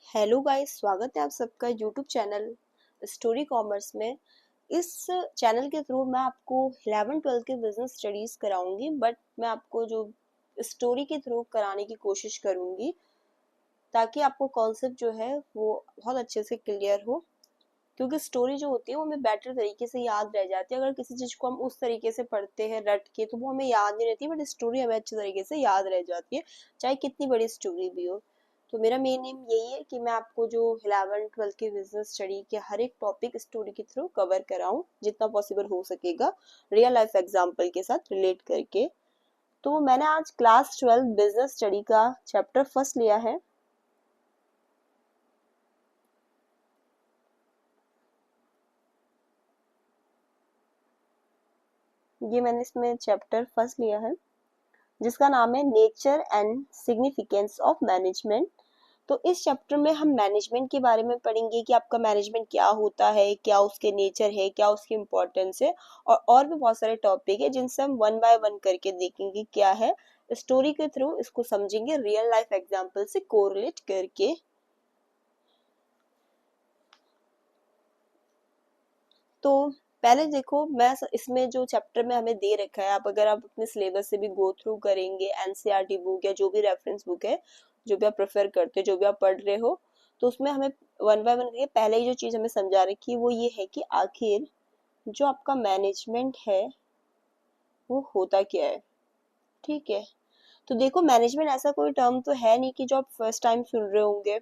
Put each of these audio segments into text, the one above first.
Hello guys, स्वागत है आप सबका यूट्यूब चैनल स्टोरी कॉमर्स में। इस चैनल के थ्रू मैं आपको 11-12 के बिजनेस स्टडीज कराऊंगी, बट मैं आपको जो स्टोरी के थ्रू कराने की कोशिश करूंगी ताकि आपको कॉन्सेप्ट जो है वो बहुत अच्छे से क्लियर हो। क्योंकि स्टोरी जो होती है वो हमें बेटर तरीके से याद रह जाती है। अगर किसी चीज़ को हम उस तरीके से पढ़ते हैं रट के तो वो हमें याद नहीं रहती, बट स्टोरी हमें अच्छे तरीके से याद रह जाती है, चाहे कितनी बड़ी स्टोरी भी हो। तो मेरा मेन एम यही है कि मैं आपको जो 11-12 के बिजनेस स्टडी के हर एक टॉपिक स्टोरी के थ्रू कवर कराऊं, जितना पॉसिबल हो सकेगा रियल लाइफ एग्जाम्पल के साथ रिलेट करके। तो मैंने आज क्लास 12 बिजनेस स्टडी का चैप्टर फर्स्ट लिया है। ये मैंने इसमें चैप्टर फर्स्ट लिया है जिसका नाम है nature and significance of management. तो इस चैप्टर में हम मैनेजमेंट के बारे में पढ़ेंगे कि आपका मैनेजमेंट क्या होता है, क्या उसके नेचर है, क्या उसकी इम्पोर्टेंस है, और भी बहुत सारे टॉपिक है जिनसे हम वन बाय वन करके देखेंगे क्या है। स्टोरी के थ्रू इसको समझेंगे रियल लाइफ एग्जांपल से कोरिलेट करके। तो पहले देखो, मैं इसमें जो चैप्टर में हमें दे रखा है, आप अगर आप अपने सिलेबस से भी गो थ्रू करेंगे, एनसीईआरटी बुक या जो भी रेफरेंस बुक है जो भी आप प्रेफर करते हो, जो भी आप पढ़ रहे हो, तो उसमें हमें वन बाय वन करके पहले ही जो चीज़ हमें समझा रखी है वो ये है कि आखिर जो आपका मैनेजमेंट है वो होता क्या है। ठीक है, तो देखो मैनेजमेंट ऐसा कोई टर्म तो है नहीं कि जो आप फर्स्ट टाइम सुन रहे होंगे।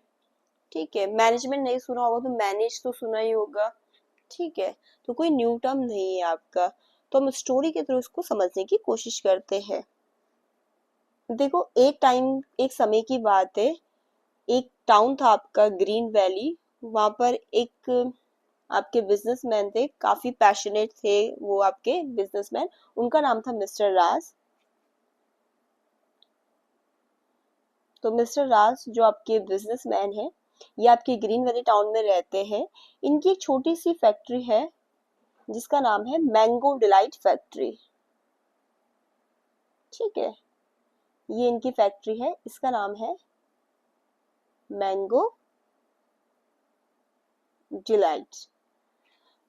ठीक है, मैनेजमेंट नहीं सुना होगा तो मैनेज तो सुना ही होगा। ठीक है, तो कोई न्यू टर्म नहीं है आपका। तो हम स्टोरी के थ्रू उसको समझने की कोशिश करते हैं। देखो, एक समय की बात है, एक टाउन था आपका ग्रीन वैली। वहां पर एक आपके बिजनेसमैन थे, काफी पैशनेट थे वो आपके बिजनेसमैन। उनका नाम था मिस्टर राज। तो मिस्टर राज जो आपके बिजनेसमैन है, ये आपके ग्रीन वैली टाउन में रहते हैं। इनकी एक छोटी सी फैक्ट्री है जिसका नाम है मैंगो डिलाइट फैक्ट्री। ठीक है, ये इनकी फैक्ट्री है, इसका नाम है मैंगो डिलाइट।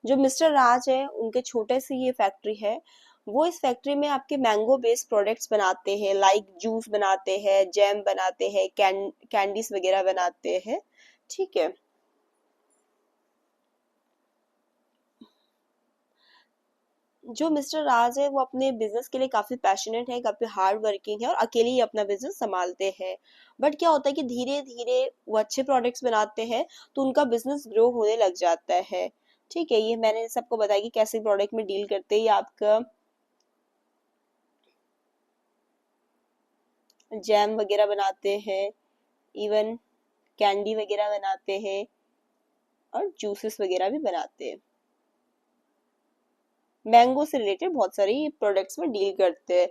जो मिस्टर राज है उनके छोटे से ये फैक्ट्री है। वो इस फैक्ट्री में आपके मैंगो बेस्ड प्रोडक्ट्स बनाते हैं, लाइक जूस बनाते हैं, जैम बनाते हैं, कैंडीज वगैरह बनाते हैं। ठीक है, जो मिस्टर राज है वो अपने बिजनेस के लिए काफी पैशनेट है, काफी हार्ड वर्किंग है और अकेले ही अपना बिजनेस संभालते हैं। बट क्या होता है कि धीरे धीरे वो अच्छे प्रोडक्ट्स बनाते हैं तो उनका बिजनेस ग्रो होने लग जाता है। ठीक है, ये मैंने सबको बताया कि कैसे प्रोडक्ट में डील करते हैं। आपका जैम वगैरह बनाते हैं, इवन कैंडी वगैरह बनाते हैं और जूसेस वगैरह भी बनाते हैं। मैंगो से रिलेटेड बहुत सारी प्रोडक्ट्स में डील करते हैं।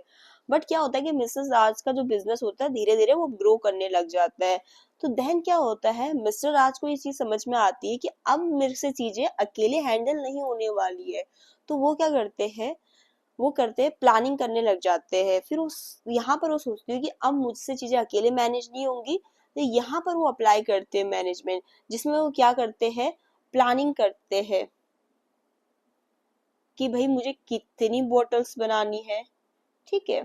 बट क्या होता है कि मिसेस राज का जो बिजनेस होता है धीरे धीरे वो ग्रो करने लग जाता है। तो देन क्या होता है, मिस्टर राज को ये चीज समझ में आती है कि अब मेरे से चीजें अकेले हैंडल नहीं होने वाली है। तो वो क्या करते हैं, वो करते हैं प्लानिंग करने लग जाते हैं। फिर उस यहाँ पर वो सोचती है कि अब मुझसे चीजें अकेले मैनेज नहीं होंगी, तो यहाँ पर वो अप्लाई करते हैं मैनेजमेंट, जिसमें वो क्या करते हैं, प्लानिंग करते हैं कि भाई मुझे कितनी बोटल्स बनानी है। ठीक है,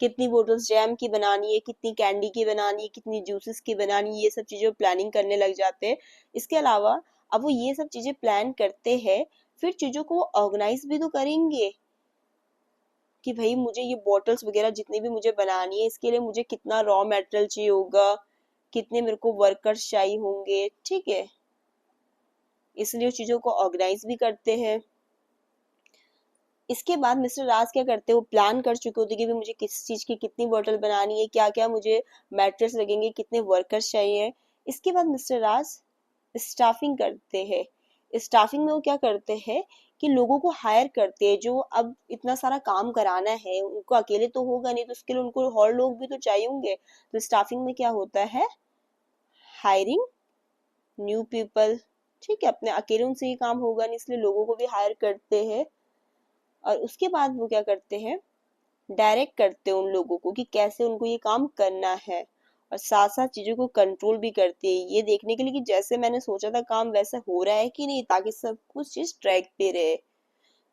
कितनी बोटल्स जैम की बनानी है, कितनी कैंडी की बनानी है, कितनी जूसेस की बनानी है, ये सब चीजें प्लानिंग करने लग जाते हैं। इसके अलावा अब वो ये सब चीजें प्लान करते हैं, फिर चीजों को ऑर्गेनाइज भी तो करेंगे कि भाई मुझे ये बॉटल्स वगैरह जितनी भी मुझे बनानी है इसके लिए मुझे कितना रॉ मटेरियल चाहिए होगा, कितने मेरे को वर्कर्स चाहिए होंगे। ठीक है, इसलिए उस चीजों को ऑर्गेनाइज भी करते हैं। इसके बाद मिस्टर राज क्या करते हैं, वो प्लान कर चुके होते हैं कि भी मुझे किस चीज की कितनी बोतल बनानी है, क्या क्या मुझे मैट्रेस लगेंगे, कितने वर्कर्स चाहिए। इसके बाद मिस्टर राज स्टाफिंग करते हैं। स्टाफिंग में वो क्या करते हैं कि लोगों को हायर करते हैं, जो अब इतना सारा काम कराना है उनको अकेले तो होगा नहीं, तो उसके लिए उनको और लोग भी तो चाहिए होंगे। तो स्टाफिंग में क्या होता है, हायरिंग न्यू पीपल। ठीक है, अपने अकेले उनसे ये काम होगा नहीं, इसलिए लोगों को भी हायर करते हैं। और उसके बाद वो क्या करते हैं, डायरेक्ट करते हैं उन लोगों को कि कैसे उनको ये काम करना है। और साथ साथ चीजों को कंट्रोल भी करती है, ये देखने के लिए कि जैसे मैंने सोचा था काम वैसा हो रहा है कि नहीं, ताकि सब कुछ चीज ट्रैक पे रहे।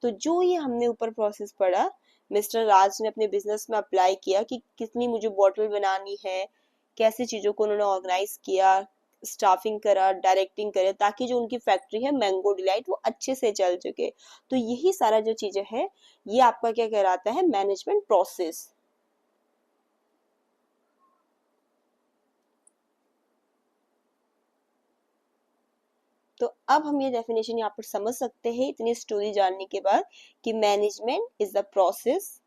तो जो ये हमने ऊपर प्रोसेस पढ़ा, मिस्टर राज ने अपने बिजनेस में अप्लाई किया कि कितनी मुझे बॉटल बनानी है, कैसे चीजों को उन्होंने ऑर्गेनाइज किया, स्टाफिंग करा, डायरेक्टिंग करे, ताकि जो उनकी फैक्ट्री है मैंगो डिलाइट वो अच्छे से चल सके। तो यही सारा जो चीजें है, ये आपका क्या कहलाता है, मैनेजमेंट प्रोसेस। तो अब हम ये डेफिनेशन यहाँ पर समझ सकते हैं इतनी स्टोरी जानने के बाद, कि management is the process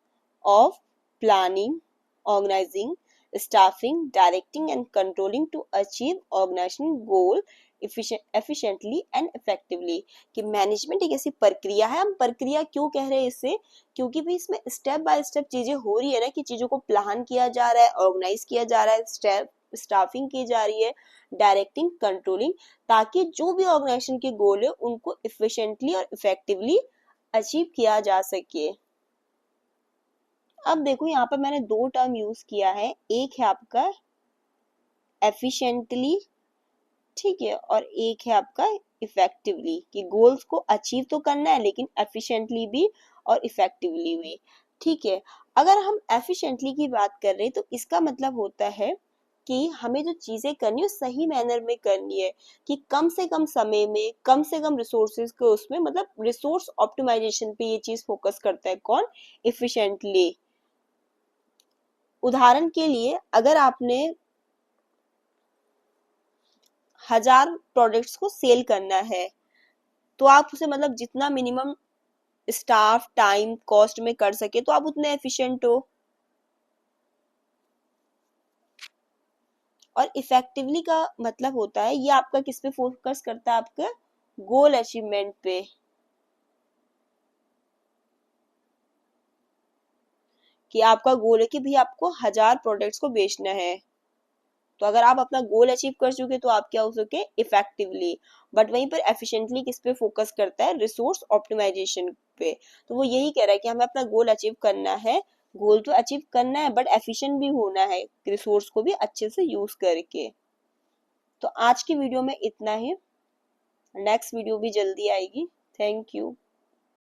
of planning, organising, staffing, directing and controlling to achieve organisation goal efficiently and effectively. कि मैनेजमेंट एक ऐसी प्रक्रिया है, हम प्रक्रिया क्यों कह रहे हैं इसे, क्योंकि भाई इसमें स्टेप बाय स्टेप चीजें हो रही है ना, कि चीजों को प्लान किया जा रहा है, ऑर्गेनाइज किया जा रहा है, स्टेप स्टाफिंग की जा रही है, डायरेक्टिंग, कंट्रोलिंग, ताकि जो भी ऑर्गेनाइजेशन के गोल है उनको इफिशिएंटली और इफेक्टिवली अचीव किया जा सके। अब देखो यहाँ पर मैंने दो टर्म यूज किया है, एक है आपका एफिशिएंटली, ठीक है, और एक है आपका इफेक्टिवली, कि गोल्स को अचीव तो करना है लेकिन एफिशिएंटली भी और इफेक्टिवली भी। ठीक है, अगर हम एफिशिएंटली की बात कर रहे हैं तो इसका मतलब होता है कि हमें जो चीजें करनी है सही मैनर में करनी है, कि कम से कम समय में कम से कम रिसोर्सेज को, उसमें मतलब रिसोर्स ऑप्टिमाइजेशन पे ये चीज फोकस करता है कौन, इफिशिएंटली। उदाहरण के लिए अगर आपने 1000 प्रोडक्ट्स को सेल करना है, तो आप उसे मतलब जितना मिनिमम स्टाफ टाइम कॉस्ट में कर सके तो आप उतने एफिशिएंट हो। और इफेक्टिवली का मतलब होता है, ये आपका किस पे फोकस करता है, आपका गोल अचीवमेंट पे। कि आपका गोल है कि भाई आपको 1000 प्रोडक्ट्स को बेचना है, तो अगर आप अपना गोल अचीव कर चुके तो आप क्या हो सके, इफेक्टिवली। बट वहीं पर एफिशिएंटली किस पे फोकस करता है, रिसोर्स ऑप्टिमाइजेशन पे। तो वो यही कह रहा है कि हमें अपना गोल अचीव करना है, गोल तो अचीव करना है बट एफिशिएंट भी होना है, रिसोर्स को भी अच्छे से यूज करके। तो आज की वीडियो में इतना ही, नेक्स्ट वीडियो भी जल्दी आएगी। Thank you.